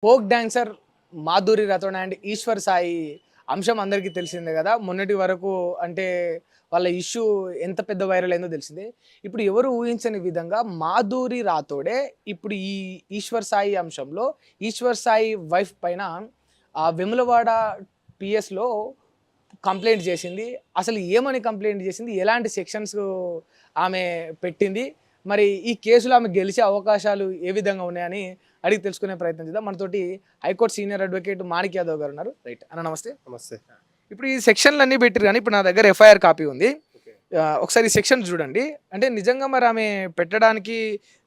Folk dancer Madhuri Rathod and Eshwar Sai అంశం అందరికీ తెలిసిందే కదా! మొన్నటి వరకు అంటే వాళ్ళ ఇష్యూ ఎంత పెద్ద వైరల్ అయిందో తెలిసిందే. ఇప్పుడు ఎవరు ఊహించని విధంగా మాధురి రాథోడే ఇప్పుడు ఈ ఈశ్వర్ సాయి అంశంలో ఈశ్వర్ సాయి వైఫ్ పైన వెములవాడ పిఎస్‌లో కంప్లెయింట్ చేసింది. అసలు ఏమని కంప్లెయింట్ చేసింది? ఎలాంటి సెక్షన్స్ ఆమె పెట్టింది? మరి ఈ కేసులో ఆమె గెలిచే అవకాశాలు ఏ విధంగా ఉన్నాయని అడిగి తెలుసుకునే ప్రయత్నం చేద్దాం. మనతోటి high court senior advocate Manik Yadav గారు ఉన్నారు. రైట్. అన్న నమస్తే. నమస్తే. ఇప్పుడు ఈ సెక్షన్‌లన్నీ పెట్టిర్రు గానీ ఇప్పుడు నా దగ్గర ఎఫ్ఐఆర్ కాపీ ఉంది. ఒకసారి ఈ సెక్షన్స్ చూడండి. అంటే నిజంగా మరి ఆమె పెట్టడానికి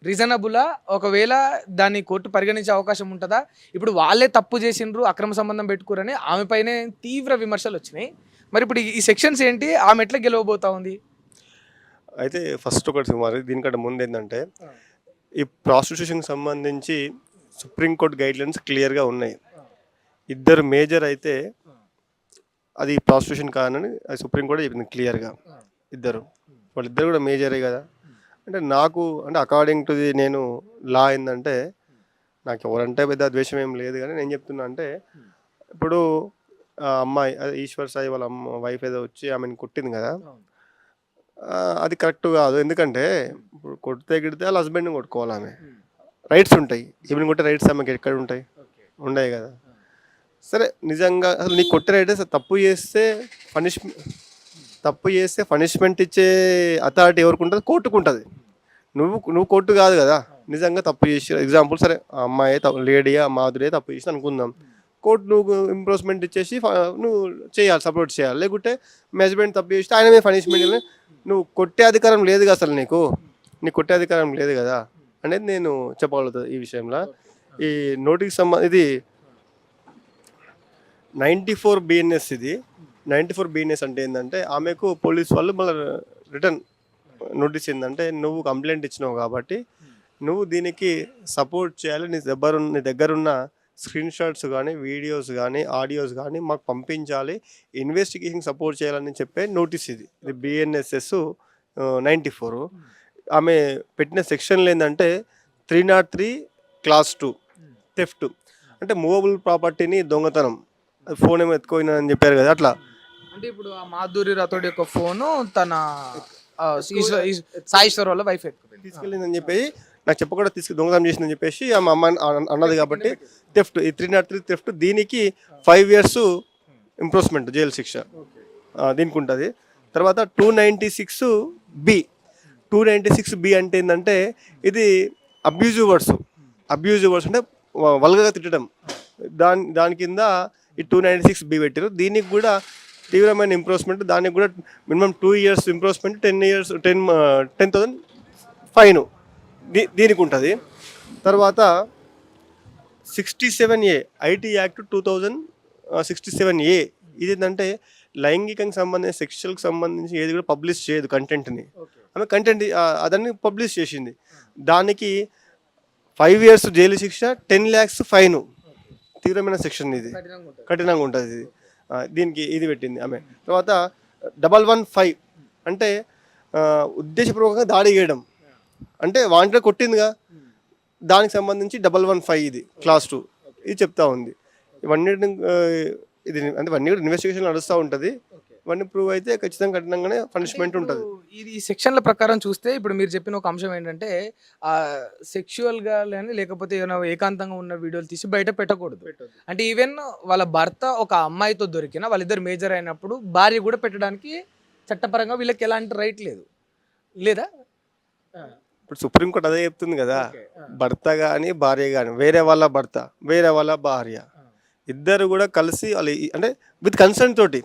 రీజనబులా? ఒకవేళ దాన్ని కోర్టు పరిగణించే అవకాశం ఉంటదా? ఇప్పుడు వాళ్ళే తప్పు చేసిండ్రు, అక్రమ సంబంధం పెట్టుకుర్రని ఆమె పైనే తీవ్ర విమర్శలొచ్చినాయి. మరి ఇప్పుడు ఈ సెక్షన్స్ ఏంటి? ఆమె ఎట్లా గెలవబోతా ఉంది? అయితే ఫస్ట్ ఒకటి మరి దీనికంటే ముందేందంటే, ఈ ప్రాస్టిట్యూషన్‌కి సంబంధించి సుప్రీంకోర్టు గైడ్‌లైన్స్ క్లియర్‌గా ఉన్నాయి. ఇద్దరు మేజర్ అయితే అది ప్రాస్టిట్యూషన్ కాదని అది సుప్రీంకోర్టే చెప్పింది క్లియర్‌గా. ఇద్దరు. వాళ్ళిద్దరు కూడా మేజరే కదా! అంటే నాకు అంటే అకార్డింగ్ టు ది నేను లా ఏందంటే, నాకు ఎవరంటే పెద్ద ద్వేషం ఏం లేదు గానీ నేను చెప్తున్నా అంటే, ఇప్పుడు అమ్మాయి అదే ఈశ్వర్ సాయి వాళ్ళ వైఫ్ ఏదో వచ్చి ఆమెను కొట్టింది కదా! అది కరెక్ట్ కాదు. ఎందుకంటే ఇప్పుడు కొడితే గిడితే వాళ్ళ హస్బెండ్‌ని కొట్టుకోవాలి ఆమె. రైట్స్ ఉంటాయి. ఈమెను కొట్టే రైట్స్ ఆమెకి ఎక్కడ ఉంటాయి? ఉండయి కదా! సరే నిజంగా అసలు నీకు కొట్టే రైటే తప్పు చేస్తే పనిష్మెంట్ ఇచ్చే అథారిటీ ఎవరికి ఉంటది? కోర్టుకు ఉంటది. నువ్వు కోర్టు కాదు కదా! నిజంగా తప్పు చేసి ఎగ్జాంపుల్ సరే ఆ అమ్మాయే లేడీయా మాధురియే తప్పు చేసింది అనుకుందాం. కోర్టు నువ్వు ఇంప్రూవ్మెంట్ ఇచ్చేసి నువ్వు చేయాలి, సపోర్ట్ చేయాలి. లేకుంటే మీ హస్బెండ్ తప్పు చేస్తే ఆయన మీద పనిష్మెంట్ నువ్వు కొట్టే అధికారం లేదు కదా అసలు నీకు కొట్టే అధికారం లేదు కదా అనేది నేను చెప్పగలుగుతాను ఈ విషయంలో. ఈ నోటికి ఇది 94 బిఎన్ఎస్ ఇది 94 బిఎన్ఎస్ అంటే ఏంటంటే ఆమెకు పోలీస్ వాళ్ళు మళ్ళీ రిటర్న్ నోటీస్ ఏంటంటే నువ్వు కంప్లైంట్ ఇచ్చినావు కాబట్టి నువ్వు దీనికి సపోర్ట్ చేయాలి, నీ దగ్గరున్న స్క్రీన్ షాట్స్ కానీ వీడియోస్ కానీ ఆడియోస్ కానీ మాకు పంపించాలి, ఇన్వెస్టిగేషన్ సపోర్ట్ చేయాలని చెప్పే నోటీస్ ఇది బిఎన్ఎస్ఎస్ 94. ఆమె పెట్టిన సెక్షన్లు ఏంటంటే 303 క్లాస్ 2 థెఫ్ట్ అంటే మూవబుల్ ప్రాపర్టీని దొంగతనం, ఫోన్ ఏమో ఎత్తుకోయినా అని చెప్పారు కదా అట్లా. అంటే ఇప్పుడు ఆ మాధురి రాథోడ్ యొక్క ఫోను తన సాయేశ్వర్ వాళ్ళ వైఫ్ తీసుకెళ్ళిందని చెప్పి నాకు చెప్పకుండా దొంగతనం చేసిందని చెప్పేసి ఆమె అమ్మ అన్నది కాబట్టి థెఫ్ట్ ఈ 303 థెఫ్ట్ దీనికి 5 years ఇంప్రూవ్మెంట్ జైలు శిక్ష దీనికి ఉంటుంది. తర్వాత 296 బి అంటే ఏంటంటే ఇది అబ్యూజివ్ వర్డ్స్ అంటే వల్గర్గా తిట్టడం, దాని కింద ఈ 296 బి పెట్టారు. దీనికి కూడా తీవ్రమైన ఇంప్రూవ్మెంట్, దానికి కూడా మినిమం 2 years ఇంప్రూవ్మెంట్, 10,000 ఫైన్ దీనికి ఉంటుంది. తర్వాత 67A ఐటీ యాక్ట్ 2067A ఇది ఏంటంటే లైంగికంగా సంబంధించి సెక్షువల్కి సంబంధించి ఏది కూడా పబ్లిష్ చేయదు కంటెంట్ని. ఆమె కంటెంట్ అదన్నీ పబ్లిష్ చేసింది. దానికి 5 years జైలు శిక్ష, 10 lakhs ఫైన్. తీవ్రమైన సెక్షన్ ఇది, కఠినంగా ఉంటుంది ఇది. దీనికి ఇది పెట్టింది ఆమె. తర్వాత 115 అంటే ఉద్దేశపూర్వకంగా దాడి చేయడం, అంటే వాంటెడ్ కొట్టిందిగా, దానికి సంబంధించి 115 ఇది క్లాస్ 2 ఇది చెప్తా ఉంది. ఇవన్నీ ఇది అంటే ఇవన్నీ కూడా ఇన్వెస్టిగేషన్ నడుస్తూ ఉంటుంది. ఇవన్నీ ప్రూవ్ అయితే ఖచ్చితంగా కఠినంగానే పనిష్మెంట్ ఉంటుంది. ఇది సెక్షన్ల ప్రకారం చూస్తే ఇప్పుడు మీరు చెప్పిన ఒక అంశం ఏంటంటే సెక్షువల్గా కానీ లేకపోతే ఏమైనా ఏకాంతంగా ఉన్న వీడియోలు తీసి బయట పెట్టకూడదు. అంటే ఈవెన్ వాళ్ళ భర్త ఒక అమ్మాయితో దొరికిన వాళ్ళిద్దరు మేజర్ అయినప్పుడు భార్య కూడా పెట్టడానికి చట్టపరంగా వీళ్ళకి ఎలాంటి రైట్ లేదు లేదా? ఇప్పుడు సుప్రీంకోర్టు అదే చెప్తుంది కదా, భర్త కానీ భార్య కానీ వేరే వాళ్ళ భర్త వేరే వాళ్ళ భార్య ఇద్దరు కూడా కలిసి వాళ్ళు అంటే విత్ కన్సర్న్ తోటి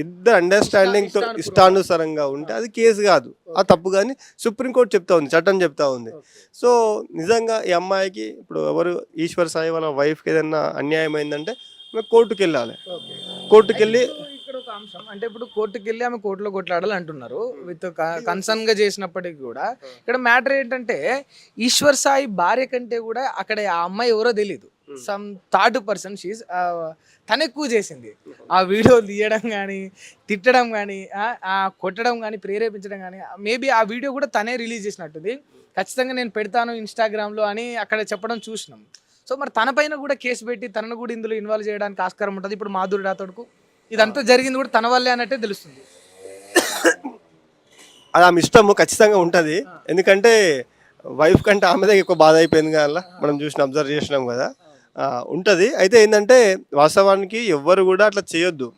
ఇద్దరు అండర్స్టాండింగ్ తో ఇష్టానుసారంగా ఉంటే అది కేసు కాదు, ఆ తప్పు కానీ సుప్రీంకోర్టు చెప్తా ఉంది, చట్టం చెప్తా ఉంది. సో నిజంగా ఈ అమ్మాయికి ఇప్పుడు ఈశ్వర్ సాయి వాళ్ళ వైఫ్కి ఏదైనా అన్యాయం అయిందంటే కోర్టుకు వెళ్ళాలి. కోర్టుకు వెళ్ళి ఇక్కడ ఒక అంశం అంటే ఇప్పుడు కోర్టుకి వెళ్ళి ఆమె కోర్టులో కొట్లాడాలి అంటున్నారు విత్ కన్సర్న్ గా చేసినప్పటికీ కూడా ఇక్కడ మ్యాటర్ ఏంటంటే ఈశ్వర్ సాయి భార్య కంటే కూడా అక్కడ ఆ అమ్మాయి ఎవరో తెలీదు, సమ్ థర్డ్ పర్సన్ షీజ్ తను ఎక్కువ చేసింది. ఆ వీడియో తీయడం కానీ తిట్టడం కానీ కొట్టడం కానీ ప్రేరేపించడం కానీ మేబీ ఆ వీడియో కూడా తనే రిలీజ్ చేసినట్టుంది. ఖచ్చితంగా నేను పెడతాను ఇన్స్టాగ్రామ్లో అని అక్కడ చెప్పడం చూసినాం. సో మరి తన పైన కూడా కేసు పెట్టి తనను కూడా ఇందులో ఇన్వాల్వ్ చేయడానికి ఆస్కారం ఉంటుంది. ఇప్పుడు మాధురి రాథోడ్కు ఇదంతా జరిగింది కూడా తన వల్లే అన్నట్టే తెలుస్తుంది. అది ఆమె ఇష్టము ఖచ్చితంగా ఉంటుంది. ఎందుకంటే వైఫ్ కంటే ఆమెదే ఎక్కువ బాధ అయిపోయింది కదా, మనం అబ్జర్వ్ చేసినాం కదా. ఉంటుంది. అయితే ఏంటంటే వాస్తవానికి ఎవ్వరు కూడా అట్లా చేయొద్దు.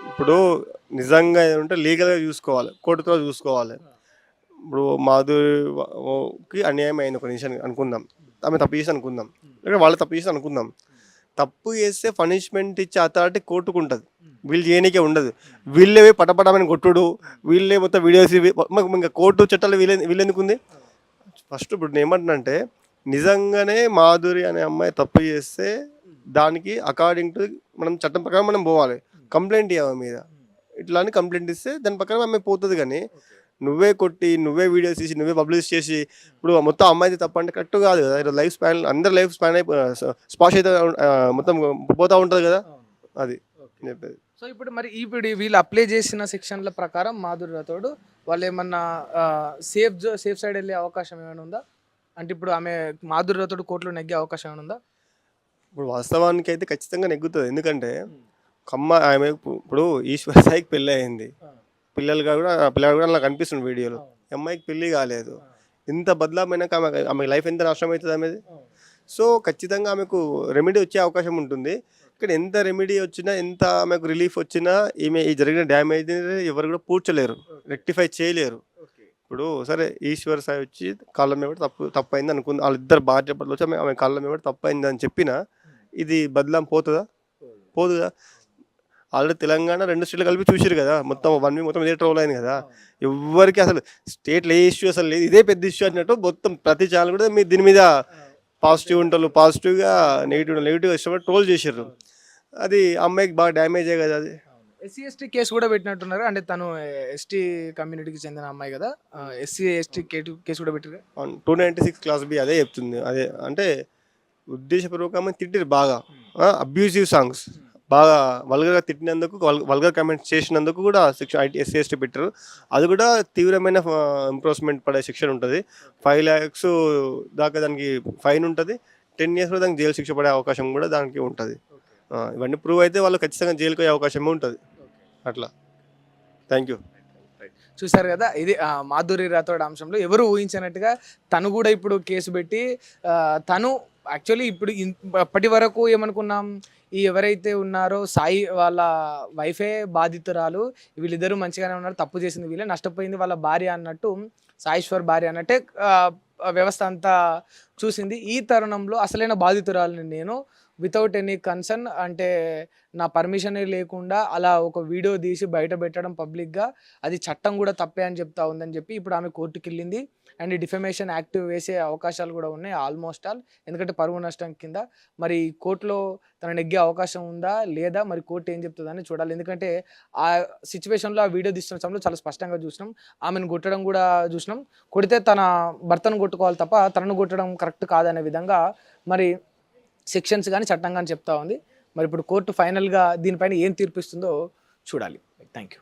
ఇప్పుడు నిజంగా ఏమంటే లీగల్గా చూసుకోవాలి, కోర్టుతో చూసుకోవాలి. ఇప్పుడు మాధురికి అన్యాయం అయింది ఒక నిమిషం అనుకుందాం, ఆమె తప్పు చేసి అనుకుందాం, లేదా వాళ్ళు తప్పు చేసి అనుకుందాం. తప్పు చేస్తే పనిష్మెంట్ ఇచ్చే అథారిటీ కోర్టుకు ఉంటుంది, వీళ్ళు చేయనీకే ఉండదు. వీళ్ళే పటపటమని కొట్టుడు, వీళ్ళే మొత్తం వీడియోస్, ఇంకా కోర్టు చట్టాలు వీళ్ళెందుకు ఉంది. ఫస్ట్ ఇప్పుడు నేను ఏమంటున్నానంటే నిజంగానే మాధురి అనే అమ్మాయి తప్పు చేస్తే దానికి అకార్డింగ్ టు మనం చట్టం ప్రకారం మనం పోవాలి, కంప్లైంట్ ఇవ్వాలి మీద. ఇట్లా అని కంప్లైంట్ ఇస్తే దాని ప్రకారం అమ్మాయి పోతుంది. కానీ నువ్వే కొట్టి, నువ్వే వీడియోస్ తీసి, నువ్వే పబ్లిష్ చేసి ఇప్పుడు మొత్తం అమ్మాయిది తప్ప అంటే కరెక్ట్ కాదు కదా. లైఫ్ స్పాన్, అందరి లైఫ్ స్పాన్ స్పాష్ అయితే మొత్తం పోతూ ఉంటుంది కదా, అది చెప్పేది. సో ఇప్పుడు వీళ్ళు అప్లై చేసిన సెక్షన్ల ప్రకారం మాధురి రాథోడ్ వాళ్ళు ఏమన్నా సేఫ్ సైడ్ వెళ్ళే అవకాశం ఏమైనా ఉందా? అంటే ఇప్పుడు ఆమె మాధురి రాథోడ్ కోర్టులో నెగ్గే అవకాశం ఏమైనా ఉందా? ఇప్పుడు వాస్తవానికి అయితే ఖచ్చితంగా నెగ్గుతుంది. ఎందుకంటే ఆమె ఇప్పుడు ఈశ్వర్ సాయికి పెళ్ళి అయింది, పిల్లలు కూడా నాకు అనిపిస్తుంది వీడియోలో. అమ్మాయికి పెళ్ళి కాలేదు, ఇంత బదలామైనాక ఆమె లైఫ్ ఎంత నష్టం అవుతుంది ఆమెది. సో ఖచ్చితంగా ఆమెకు రెమెడీ వచ్చే అవకాశం ఉంటుంది. ఇక్కడ ఎంత రెమెడీ వచ్చినా, ఎంత ఆమెకు రిలీఫ్ వచ్చినా, ఈమె ఈ జరిగిన డ్యామేజ్ ఎవరు కూడా పూడ్చలేరు, రెక్టిఫై చేయలేరు. ఇప్పుడు సరే ఈశ్వర్ సాయి వచ్చి కాళ్ళ మీద తప్పు అయింది అనుకుంది, వాళ్ళిద్దరు భార్య భర్తలు వచ్చి ఆమె కాళ్ళ మీద తప్పు అయింది అని చెప్పినా ఇది బదలాం పోతుందా? పోదుగా. ఆల్రెడీ తెలంగాణ 2 స్టేట్లు కలిపి చూసారు కదా, మొత్తం 1 వీక్ మొత్తం ఇదే ట్రోల్ అయింది కదా. ఎవరికి అసలు స్టేట్లో ఏ ఇష్యూ అసలు లేదు, ఇదే పెద్ద ఇష్యూ అన్నట్టు మొత్తం ప్రతి ఛానల్ కూడా మీరు దీని మీద పాజిటివ్ ఉంటారు, పాజిటివ్గా నెగిటివ్గా ఇష్టపడి ట్రోల్ చేసారు. అది అమ్మాయికి బాగా డ్యామేజ్ కదా. అది ఎస్సీ ఎస్టీ కేసు కూడా పెట్టినట్టున్నారు. అంటే తను ఎస్టీ కమ్యూనిటీకి చెందిన అమ్మాయి కదా, ఎస్సీ ఎస్టీ కేసు కూడా పెట్టారు. 296 క్లాస్ బి అదే చెప్తుంది. అదే అంటే ఉద్దేశపూర్వకంగా తిట్టిరు బాగా, అబ్యూజివ్ సాంగ్స్ బాగా వల్గర్గా తిట్టినందుకు, వల్గర్ కామెంట్స్ చేసినందుకు కూడా సెక్షన్ ఎస్సీ ఎస్టీ పెట్టారు. అది కూడా తీవ్రమైన ఇంప్రూవ్మెంట్ పడే శిక్షణ ఉంటుంది. 5 lakhs దాకా దానికి ఫైన్ ఉంటుంది. 10 years కూడా దానికి జైలు శిక్ష పడే అవకాశం కూడా దానికి ఉంటుంది. ఇవన్నీ ప్రూవ్ అయితే వాళ్ళు ఖచ్చితంగా జైలుకి పోయే అవకాశమే ఉంటుంది. అట్లా. Thank you. చూసారు కదా, ఇది మాధురి రాథోడ్ అంశంలో ఎవరు ఊహించినట్టుగా తను కూడా ఇప్పుడు కేసు పెట్టి తను యాక్చువల్లీ ఇప్పుడు అప్పటి వరకు ఏమనుకున్నాం, ఈ ఎవరైతే ఉన్నారో సాయి వాళ్ళ వైఫే బాధితురాలు, వీళ్ళిద్దరూ మంచిగానే ఉన్నారు, తప్పు చేసింది వీళ్ళే, నష్టపోయింది వాళ్ళ భార్య అన్నట్టు, సాయేశ్వర్ భార్య అన్నట్టే వ్యవస్థ అంతా చూసింది. ఈ తరుణంలో అసలైన బాధితురాలని నేను వితౌట్ ఎనీ కన్సర్న్, అంటే నా పర్మిషనే లేకుండా అలా ఒక వీడియో తీసి బయట పెట్టడం పబ్లిక్గా, అది చట్టం కూడా తప్పే అని చెప్తా ఉందని చెప్పి ఇప్పుడు ఆమె కోర్టుకి వెళ్ళింది. అండ్ డిఫమేషన్ యాక్ట్ వేసే అవకాశాలు కూడా ఉన్నాయి ఆల్మోస్ట్ ఆల్, ఎందుకంటే పరువు నష్టం కింద. మరి కోర్టులో తన నెగ్గే అవకాశం ఉందా లేదా, మరి కోర్టు ఏం చెప్తుందని చూడాలి. ఎందుకంటే ఆ సిచ్యువేషన్లో ఆ వీడియో తీస్తున్న సమయంలో చాలా స్పష్టంగా చూసినాం, ఆమెను కొట్టడం కూడా చూసినాం. కొడితే తన భర్తను కొట్టుకోవాలి తప్ప తనను కొట్టడం కరెక్ట్ కాదనే విధంగా మరి సెక్షన్స్ కానీ చట్టం కానీ చెప్తా ఉంది. మరి ఇప్పుడు కోర్టు ఫైనల్గా దీనిపైన ఏం తీర్పిస్తుందో చూడాలి. Thank you.